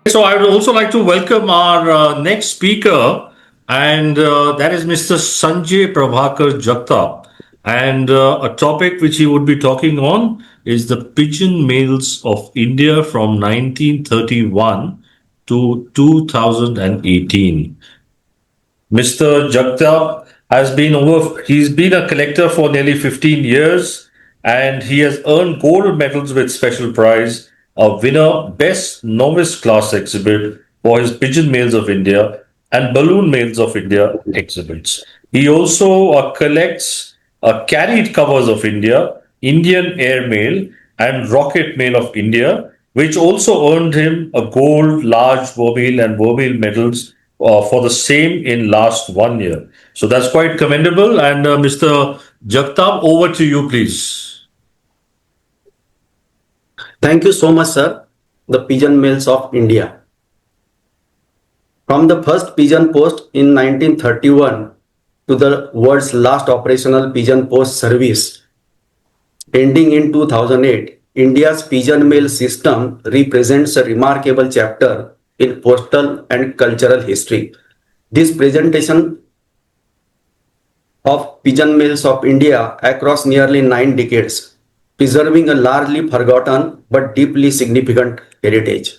So I would also like to welcome our next speaker, and that is Mr. Sanjay Prabhakar Jagtap. And a topic which he would be talking on is the pigeon males of India from 1931 to 2018. Mr. Jagtap he's been a collector for nearly 15 years and he has earned gold medals with special prize, a winner Best Novice Class exhibit for his Pigeon Males of India and Balloon Males of India exhibits. He also collects carried covers of India, Indian Air Mail and Rocket Mail of India, which also earned him a gold, large vermeil and vermeil medals for the same in last 1 year. So that's quite commendable. And Mr. Jagtap, over to you, please. Thank you so much, sir. The Pigeon Males of India. From the first pigeon post in 1931 to the world's last operational pigeon post service ending in 2008, India's pigeon mail system represents a remarkable chapter in postal and cultural history. This presentation of pigeon mails of India across nearly 9 decades, preserving a largely forgotten but deeply significant heritage.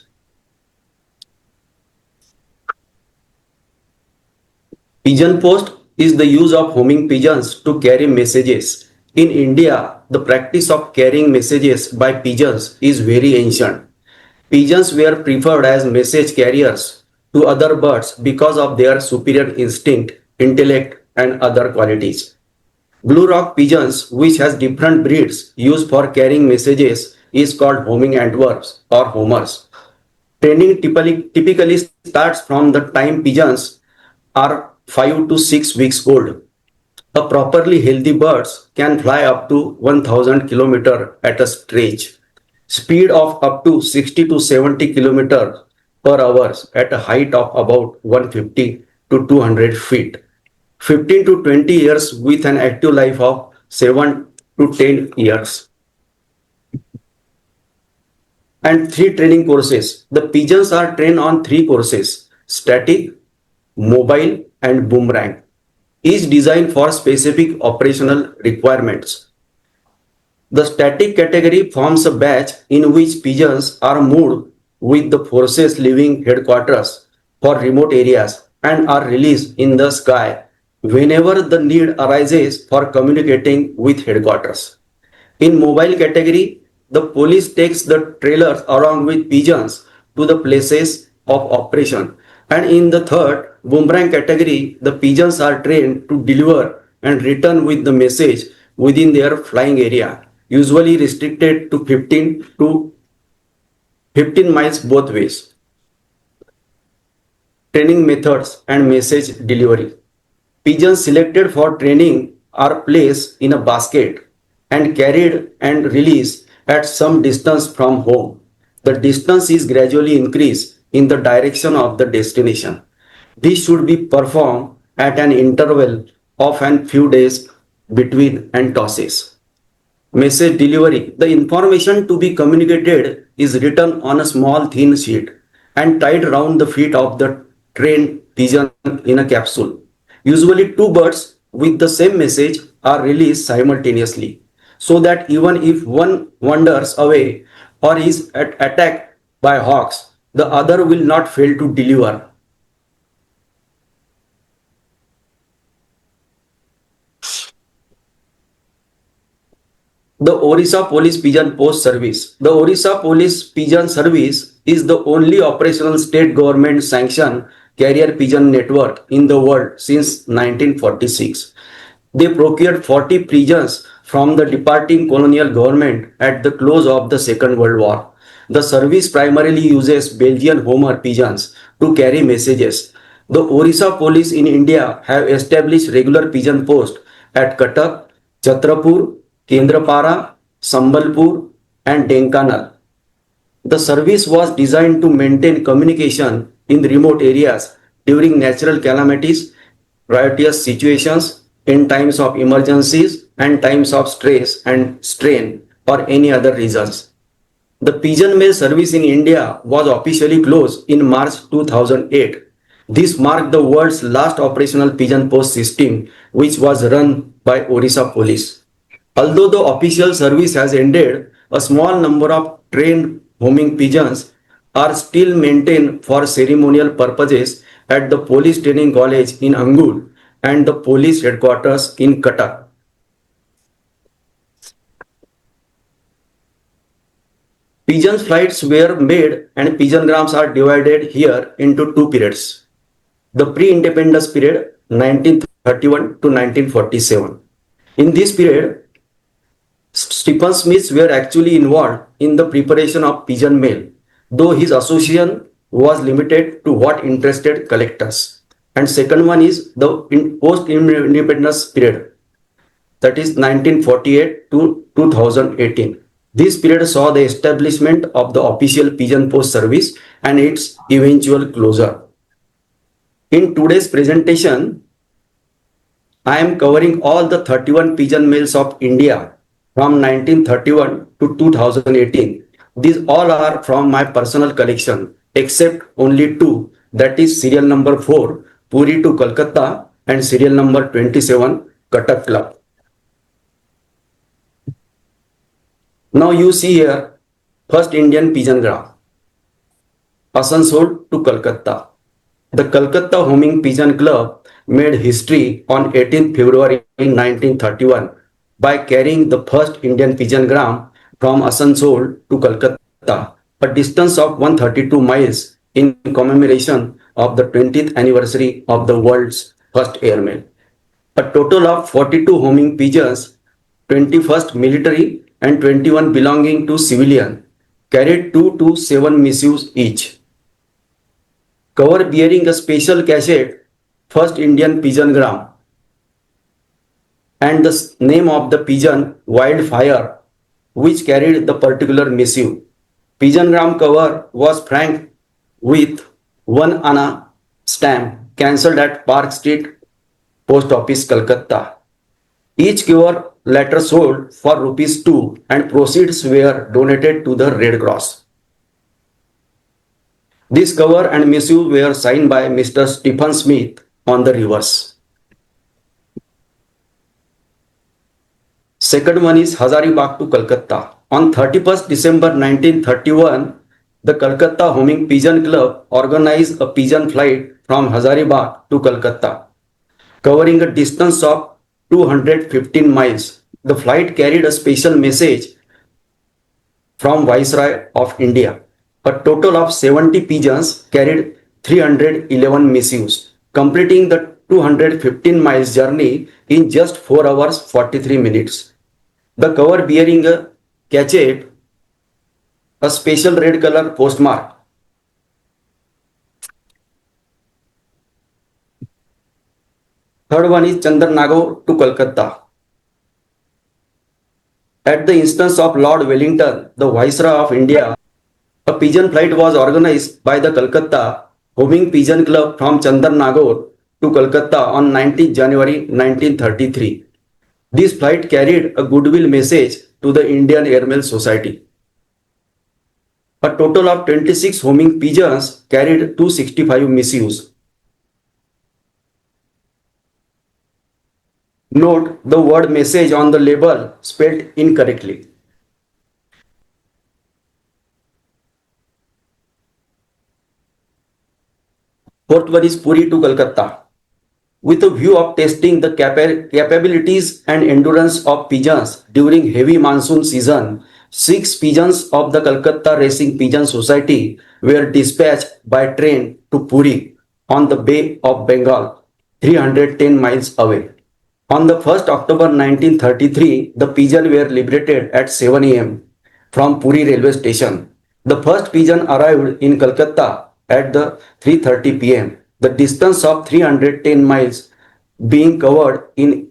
Pigeon post is the use of homing pigeons to carry messages. In India, the practice of carrying messages by pigeons is very ancient. Pigeons were preferred as message carriers to other birds because of their superior instinct, intellect, and other qualities. Blue rock pigeons, which has different breeds used for carrying messages, is called homing antwerps or homers. Training typically starts from the time pigeons are 5 to 6 weeks old. A properly healthy bird can fly up to 1000 km at a stretch, speed of up to 60 to 70 km per hour at a height of about 150 to 200 feet. 15 to 20 years with an active life of 7 to 10 years. And 3 training courses. The pigeons are trained on 3 courses: static, mobile, and boomerang, each designed for specific operational requirements. The static category forms a batch in which pigeons are moved with the forces leaving headquarters for remote areas and are released in the sky whenever the need arises for communicating with headquarters. In mobile category, the police takes the trailers along with pigeons to the places of operation. And in the third, boomerang category, the pigeons are trained to deliver and return with the message within their flying area, usually restricted to 15 miles both ways. Training methods and message delivery. Pigeons selected for training are placed in a basket and carried and released at some distance from home. The distance is gradually increased in the direction of the destination. This should be performed at an interval of a few days between and tosses. Message delivery. The information to be communicated is written on a small thin sheet and tied around the feet of the trained pigeon in a capsule. Usually 2 birds with the same message are released simultaneously, so that even if one wanders away or is attacked by hawks, the other will not fail to deliver. The Orissa Police Pigeon Post Service. The Orissa Police Pigeon Service is the only operational state government sanctioned carrier pigeon network in the world since 1946. They procured 40 pigeons from the departing colonial government at the close of the Second World War. The service primarily uses Belgian homer pigeons to carry messages. The Orissa Police in India have established regular pigeon posts at Cuttack, Chhatrapur, Kendrapara, Sambalpur, and Denkanal. The service was designed to maintain communication in remote areas during natural calamities, riotous situations, in times of emergencies, and times of stress and strain, or any other reasons. The pigeon mail service in India was officially closed in March 2008. This marked the world's last operational pigeon post system, which was run by Orissa Police. Although the official service has ended, a small number of trained homing pigeons are still maintained for ceremonial purposes at the police training college in Angul and the police headquarters in Cuttack. Pigeon flights were made and pigeongrams are divided here into two periods. The pre-independence period 1931 to 1947. In this period, Stephen Smith were actually involved in the preparation of pigeon mail, though his association was limited to what interested collectors. And second one is the post-independence period, that is 1948 to 2018. This period saw the establishment of the official pigeon post service and its eventual closure. In today's presentation, I am covering all the 31 pigeon mails of India from 1931 to 2018. These all are from my personal collection, except only two, that is serial number 4, Puri to Kolkata, and serial number 27, Cuttack Club. Now you see here, first Indian pigeon gram, Asansol to Kolkata. The Kolkata Homing Pigeon Club made history on 18th February 1931 by carrying the first Indian pigeon gram from Asansol to Kolkata, a distance of 132 miles in commemoration of the 20th anniversary of the world's first airmail. A total of 42 homing pigeons, 21st military and 21 belonging to civilian, carried 2 to 7 missives each. Cover bearing a special cassette, first Indian pigeon gram, and the name of the pigeon Wildfire, which carried the particular missive. Pigeon gram cover was franked with 1 anna stamp cancelled at Park Street Post Office, Calcutta. Each cover later sold for ₹2 and proceeds were donated to the Red Cross. This cover and missive were signed by Mr. Stephen Smith on the reverse. Second one is Hazaribagh to Calcutta. On 31st December 1931, the Calcutta Homing Pigeon Club organized a pigeon flight from Hazaribagh to Calcutta, covering a distance of 215 miles. The flight carried a special message from Viceroy of India. A total of 70 pigeons carried 311 missives, completing the 215 miles journey in just 4 hours 43 minutes. The cover bearing a cachet, a special red color postmark. Third one is Chandernagore to Kolkata. At the instance of Lord Wellington, the Viceroy of India, a pigeon flight was organized by the Calcutta Homing Pigeon Club from Chandernagore to Kolkata on 19 January 1933. This flight carried a goodwill message to the Indian Airmail Society. A total of 26 homing pigeons carried 265 missives. Note the word message on the label spelled incorrectly. Fourth one is Puri to Kolkata. With a view of testing the capabilities and endurance of pigeons during heavy monsoon season, 6 pigeons of the Calcutta Racing Pigeon Society were dispatched by train to Puri on the Bay of Bengal, 310 miles away. On the 1st October 1933, the pigeons were liberated at 7 a.m. from Puri railway station. The first pigeon arrived in Calcutta at the 3:30 p.m. The distance of 310 miles being covered in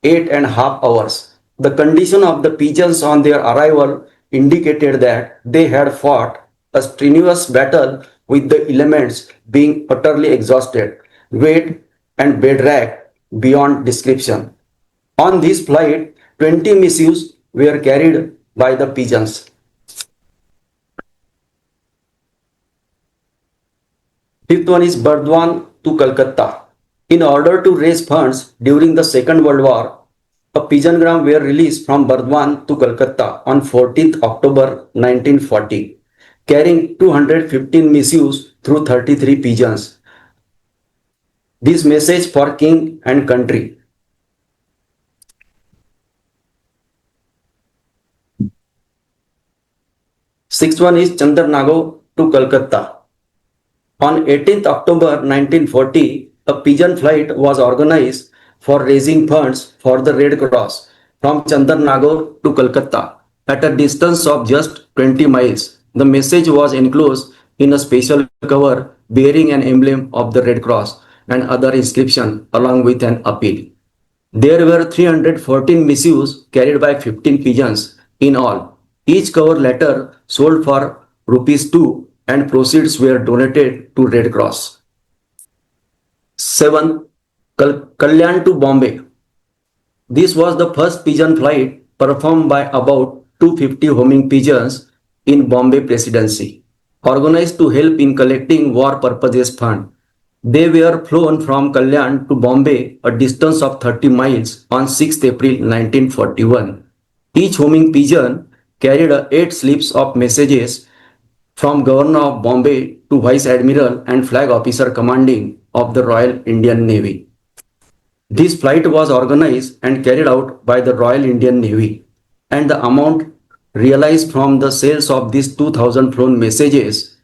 8.5 hours. The condition of the pigeons on their arrival indicated that they had fought a strenuous battle with the elements, being utterly exhausted, weight and bed rack beyond description. On this flight, 20 missives were carried by the pigeons. Fifth one is Burdwan to Calcutta. In order to raise funds during the Second World War, a pigeongram were released from Burdwan to Calcutta on 14th October 1940, carrying 215 missives through 33 pigeons. This message for king and country. Sixth one is Chandarnago to Calcutta. On 18th October 1940, a pigeon flight was organized for raising funds for the Red Cross from Chandarnagar to Calcutta at a distance of just 20 miles. The message was enclosed in a special cover bearing an emblem of the Red Cross and other inscription along with an appeal. There were 314 missives carried by 15 pigeons in all. Each cover letter sold for rupees 2 and proceeds were donated to Red Cross. 7. Kalyan to Bombay. This was the first pigeon flight performed by about 250 homing pigeons in Bombay Presidency, organized to help in collecting war purposes fund. They were flown from Kalyan to Bombay, a distance of 30 miles, on 6th April 1941. Each homing pigeon carried 8 slips of messages from Governor of Bombay to Vice Admiral and Flag Officer Commanding of the Royal Indian Navy. This flight was organized and carried out by the Royal Indian Navy, and the amount realized from the sales of these 2000 flown messages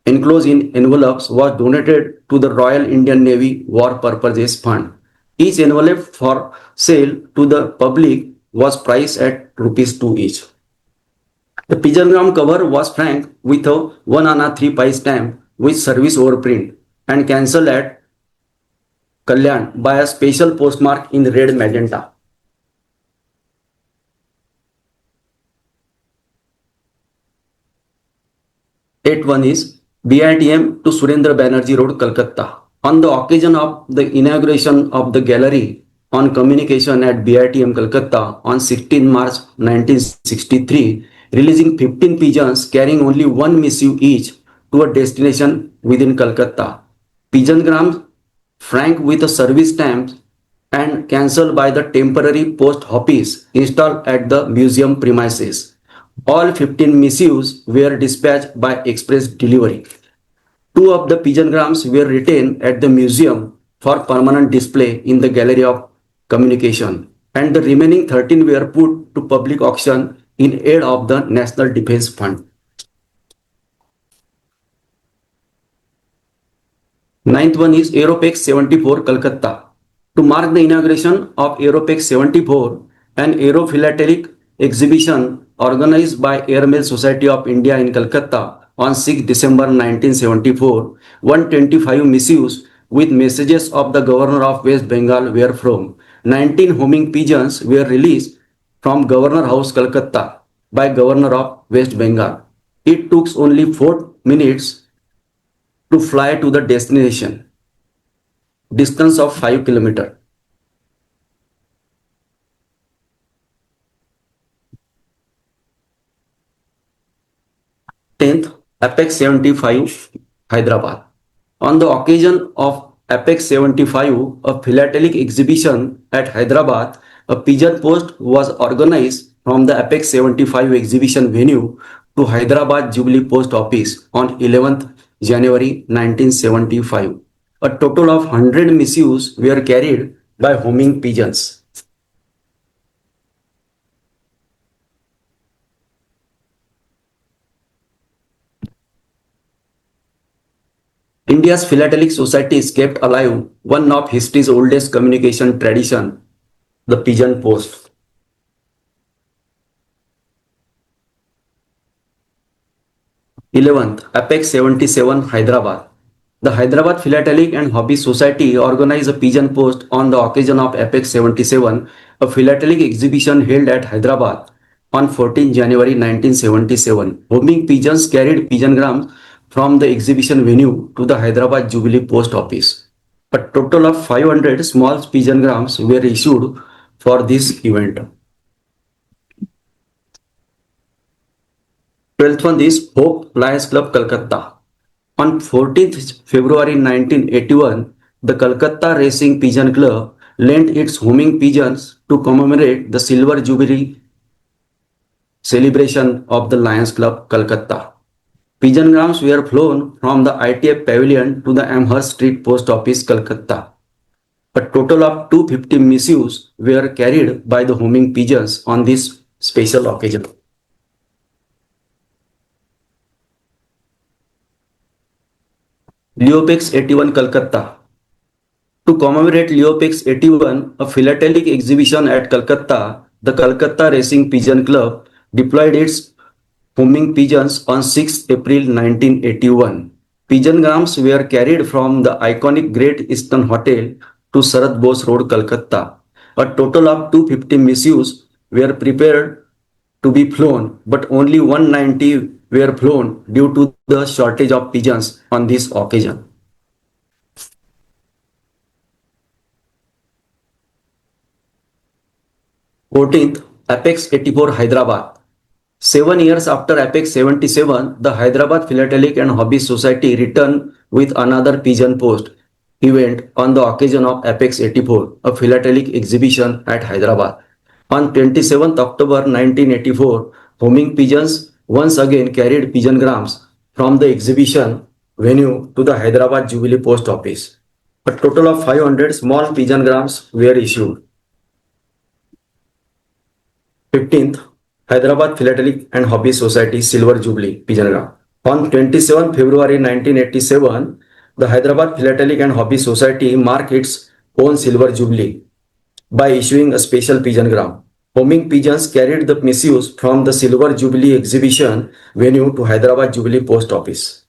enclosed in envelopes was donated to the Royal Indian Navy War Purposes Fund. Each envelope for sale to the public was priced at rupees 2 each. The pigeongram cover was franked with a 1 anna 3 pi stamp with service overprint and cancelled at Kalyan by a special postmark in red magenta. Eighth one is BITM to Surendra Banerjee Road, Calcutta. On the occasion of the inauguration of the gallery on communication at BITM, Calcutta on 16 March 1963, releasing 15 pigeons carrying only one missive each to a destination within Calcutta. Pigeongrams franked with a service stamp and cancelled by the temporary post office installed at the museum premises. All 15 missives were dispatched by express delivery. 2 of the pigeongrams were retained at the museum for permanent display in the Gallery of Communication, and the remaining 13 were put to public auction in aid of the National Defence Fund. Ninth one is Aeropex 74, Calcutta. To mark the inauguration of Aeropex 74, an aerophilatelic exhibition organized by Airmail Society of India in Calcutta on 6 December 1974, 125 missives with messages of the Governor of West Bengal were from. 19 homing pigeons were released from Governor House, Calcutta by Governor of West Bengal. It took only 4 minutes to fly to the destination, distance of 5 kilometers. 10th, Apex 75, Hyderabad. On the occasion of Apex 75, a philatelic exhibition at Hyderabad, a pigeon post was organized from the Apex 75 exhibition venue to Hyderabad Jubilee Post Office on 11th January 1975. A total of 100 missives were carried by homing pigeons. India's Philatelic Society is kept alive one of history's oldest communication tradition, the pigeon post. 11th, Apex 77, Hyderabad. The Hyderabad Philatelic and Hobby Society organized a pigeon post on the occasion of Apex 77, a philatelic exhibition held at Hyderabad on 14 January 1977. Homing pigeons carried pigeongrams from the exhibition venue to the Hyderabad Jubilee Post Office. A total of 500 small pigeongrams were issued for this event. 12th one is Hope Lions Club, Calcutta. On 14th February 1981, the Calcutta Racing Pigeon Club lent its homing pigeons to commemorate the Silver Jubilee celebration of the Lions Club, Calcutta. Pigeongrams were flown from the ITF Pavilion to the Amherst Street Post Office, Calcutta. A total of 250 missives were carried by the homing pigeons on this special occasion. Leopex 81 Calcutta. To commemorate Leopex 81, a philatelic exhibition at Calcutta, the Calcutta Racing Pigeon Club deployed its homing pigeons on 6 April 1981. Pigeongrams were carried from the iconic Great Eastern Hotel to Sarath Bose Road, Calcutta. A total of 250 missives were prepared to be flown, but only 190 were flown due to the shortage of pigeons on this occasion. Fourteenth, Apex 84 Hyderabad. 7 years after Apex 77, the Hyderabad Philatelic and Hobby Society returned with another pigeon post event on the occasion of Apex 84, a philatelic exhibition at Hyderabad. On 27th October 1984, homing pigeons once again carried pigeongrams from the exhibition venue to the Hyderabad Jubilee Post Office. A total of 500 small pigeongrams were issued. 15th, Hyderabad Philatelic and Hobby Society Silver Jubilee Pigeongram. On 27 February 1987, the Hyderabad Philatelic and Hobby Society marked its own Silver Jubilee by issuing a special pigeongram. Homing pigeons carried the missives from the Silver Jubilee exhibition venue to Hyderabad Jubilee Post Office.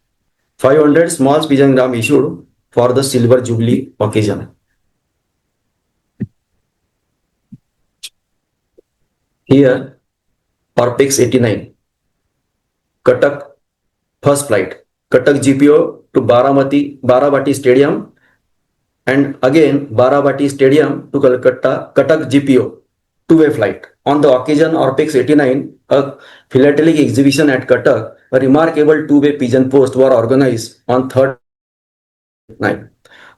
500 small pigeongram issued for the Silver Jubilee occasion. Here, Orpex 89, Cuttack first flight, Cuttack GPO to Baramati Stadium, and again Baramati Stadium to Calcutta, Cuttack GPO, two-way flight. On the occasion Orpex 89, a philatelic exhibition at Cuttack, a remarkable two-way pigeon post were organized on 3rd night.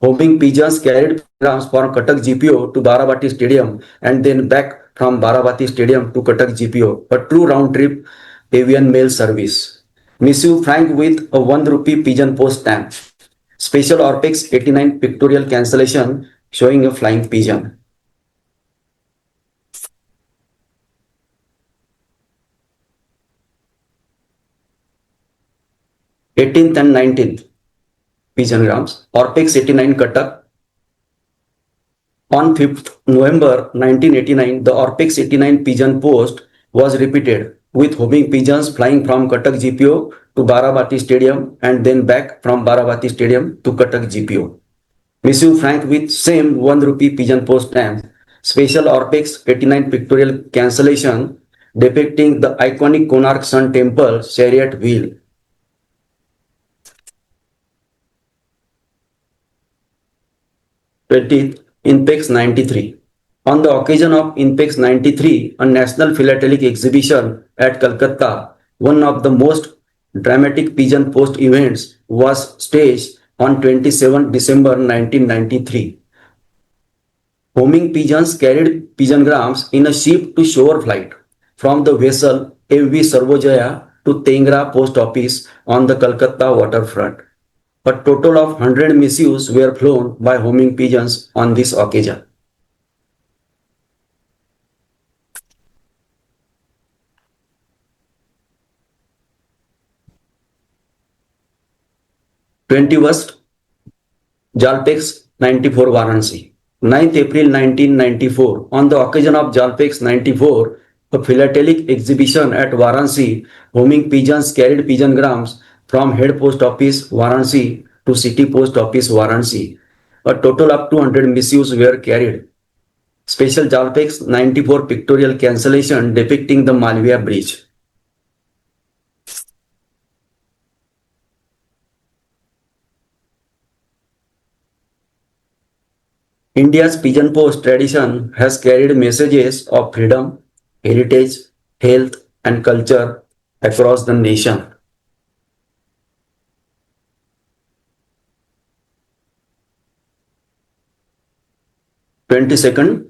Homing pigeons carried programs from Cuttack GPO to Baramati Stadium and then back from Baramati Stadium to Cuttack GPO, a true round-trip avian mail service. Missive franked with a 1 rupee pigeon post stamp. Special Orpex 89 pictorial cancellation showing a flying pigeon. '18th and 19th pigeongrams. Orpex 89 Cuttack. On 5th November 1989, the Orpex 89 pigeon post was repeated with homing pigeons flying from Cuttack GPO to Baramati Stadium and then back from Baramati Stadium to Cuttack GPO. Missive franked with same 1 rupee pigeon post stamp. Special Orpex 89 pictorial cancellation depicting the iconic Konark Sun Temple chariot wheel. 20th, INPEX 93. On the occasion of INPEX 93, a national philatelic exhibition at Calcutta, one of the most dramatic pigeon post events was staged on 27 December 1993. Homing pigeons carried pigeongrams in a ship-to-shore flight from the vessel MV Sarvojaya to Tengra Post Office on the Calcutta waterfront. A total of 100 missives were flown by homing pigeons on this occasion. '21st, Jalpex 94 Varanasi. 9th April 1994, on the occasion of Jalpex 94, a philatelic exhibition at Varanasi, homing pigeons carried pigeongrams from Head Post Office Varanasi to City Post Office Varanasi. A total of 200 missives were carried. Special Jalpex 94 pictorial cancellation depicting the Malviya Bridge. India's pigeon post tradition has carried messages of freedom, heritage, health, and culture across the nation. 22nd,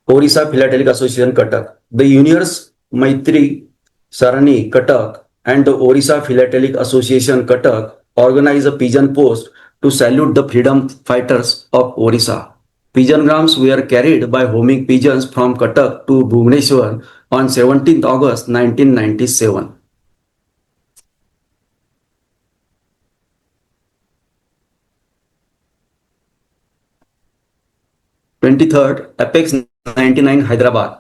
Orissa Philatelic Association Cuttack. The unions Maitri Sarani Cuttack and the Orissa Philatelic Association Cuttack organize a pigeon post to salute the freedom fighters of Orissa. Pigeongrams were carried by homing pigeons from Cuttack to Bhubaneswar on 17th August 1997. Twenty-third, Apex 99 Hyderabad.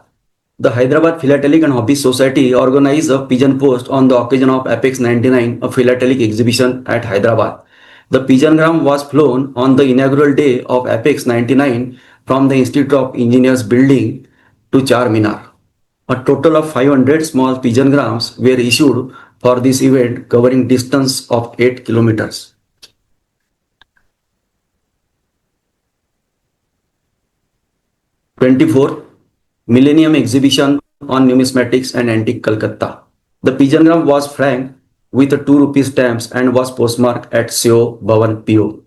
The Hyderabad Philatelic and Hobby Society organized a pigeon post on the occasion of Apex 99, a philatelic exhibition at Hyderabad. The pigeongram was flown on the inaugural day of Apex 99 from the Institute of Engineers building to Charminar. A total of 500 small pigeongrams were issued for this event covering distance of 8 kilometers. 24th, Millennium Exhibition on Numismatics and Antique Calcutta. The pigeongram was franked with a 2 rupee stamps and was postmarked at Seo Bhavan PO.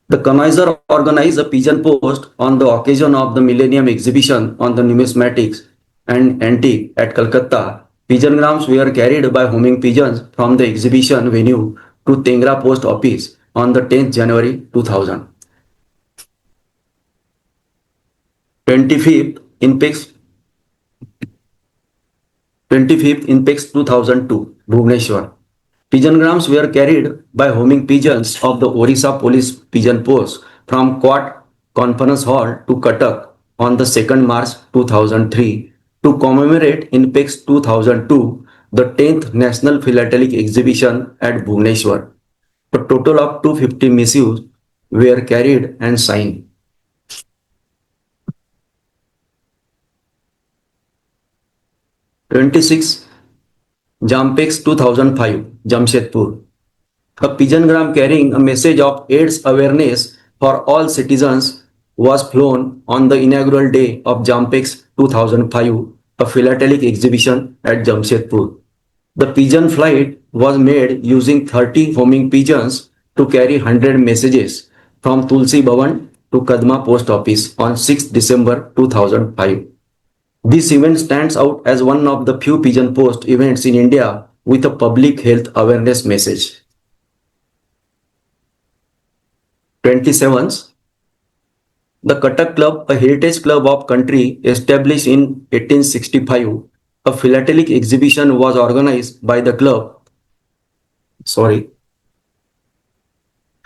The connoisseur organized a pigeon post on the occasion of the Millennium Exhibition on the Numismatics and Antique at Calcutta. Pigeongrams were carried by homing pigeons from the exhibition venue to Tengra Post Office on the 10th January 2000. 25th Inpex 2002, Bhubaneswar. Pigeongrams were carried by homing pigeons of the Orissa Police Pigeon Post from Quad Conference Hall to Cuttack on the 2nd March 2003 to commemorate Inpex 2002, the 10th National Philatelic Exhibition at Bhubaneswar. A total of 250 missives were carried and signed. 26. Jampex 2005, Jamshedpur. A pigeongram carrying a message of AIDS awareness for all citizens was flown on the inaugural day of Jampex 2005, a philatelic exhibition at Jamshedpur. The pigeon flight was made using 30 homing pigeons to carry 100 messages from Tulsi Bhavan to Kadma Post Office on 6 December 2005. This event stands out as one of the few pigeon post events in India with a public health awareness message. 27th, the Cuttack Club, a heritage club of country established in 1865, a philatelic exhibition was organized by the club.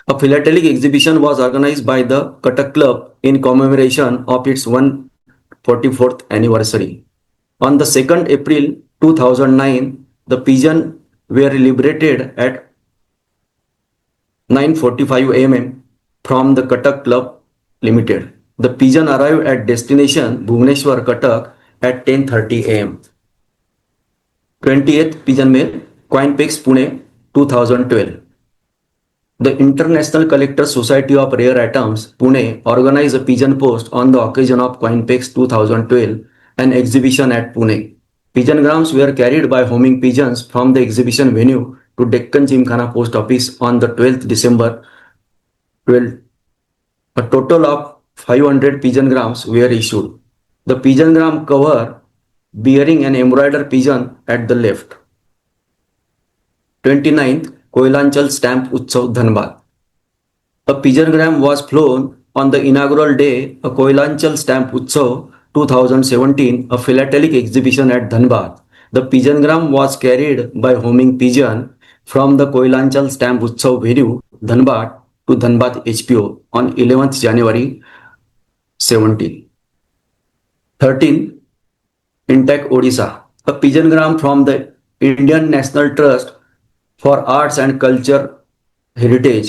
A philatelic exhibition was organized by the Cuttack Club in commemoration of its 144th anniversary. On the 2nd April 2009, the pigeon were liberated at 9:45 am from the Cuttack Club Limited. The pigeon arrived at destination Bhubaneswar, Cuttack at 10:30 am. 28th Pigeon Mail, Coinpex, Pune, 2012. The International Collectors Society of Rare Atoms, Pune, organized a pigeon post on the occasion of Coinpex 2012, an exhibition at Pune. Pigeongrams were carried by homing pigeons from the exhibition venue to Deccan Gymkhana Post Office on the 12th December 12. A total of 500 pigeongrams were issued. The pigeongram cover bearing an embroidered pigeon at the left. 29th, Koilanchal Stamp Utsav, Dhanbad. A pigeongram was flown on the inaugural day of Koilanchal Stamp Utsav 2017, a philatelic exhibition at Dhanbad. The pigeongram was carried by homing pigeon from the Koilanchal Stamp Utsav venue, Dhanbad, to Dhanbad HPO on 11th January 17. 13. Intact Odisha. A pigeongram from the Indian National Trust for Arts and Culture Heritage,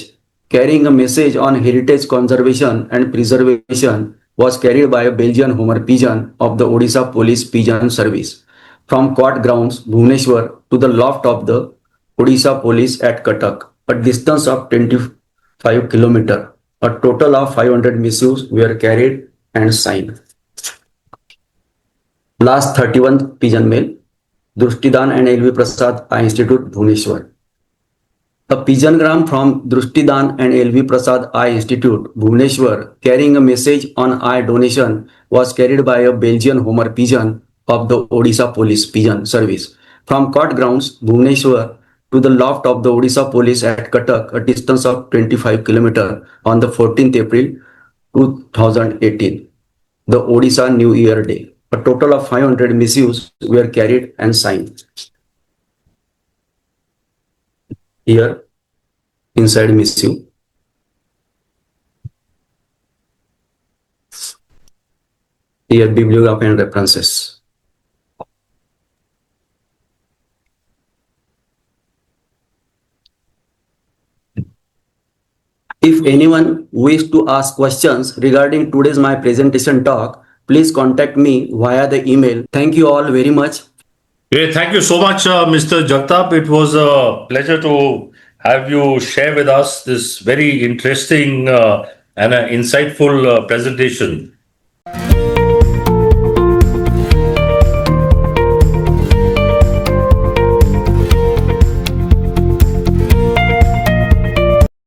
carrying a message on heritage conservation and preservation, was carried by a Belgian Homer pigeon of the Orissa Police Pigeon Service from court grounds, Bhubaneswar, to the loft of the Orissa Police at Cuttack, a distance of 25 km. A total of 500 missives were carried and signed. Last 31st Pigeon Mail, Drushtidan and LV Prasad Eye Institute, Bhubaneswar. A pigeongram from Drushtidan and L.V. Prasad Eye Institute, Bhubaneswar, carrying a message on eye donation was carried by a Belgian Homer pigeon of the Orissa Police Pigeon Service from court grounds, Bhubaneswar, to the loft of the Orissa Police at Cuttack, a distance of 25 km on the 14th April 2018, the Odisha New Year Day. A total of 500 missives were carried and signed. Here, inside missive, here bibliography and references. If anyone wishes to ask questions regarding today's my presentation talk, please contact me via the email. Thank you all very much. Yeah, thank you so much, Mr. Jagtap. It was a pleasure to have you share with us this very interesting and insightful presentation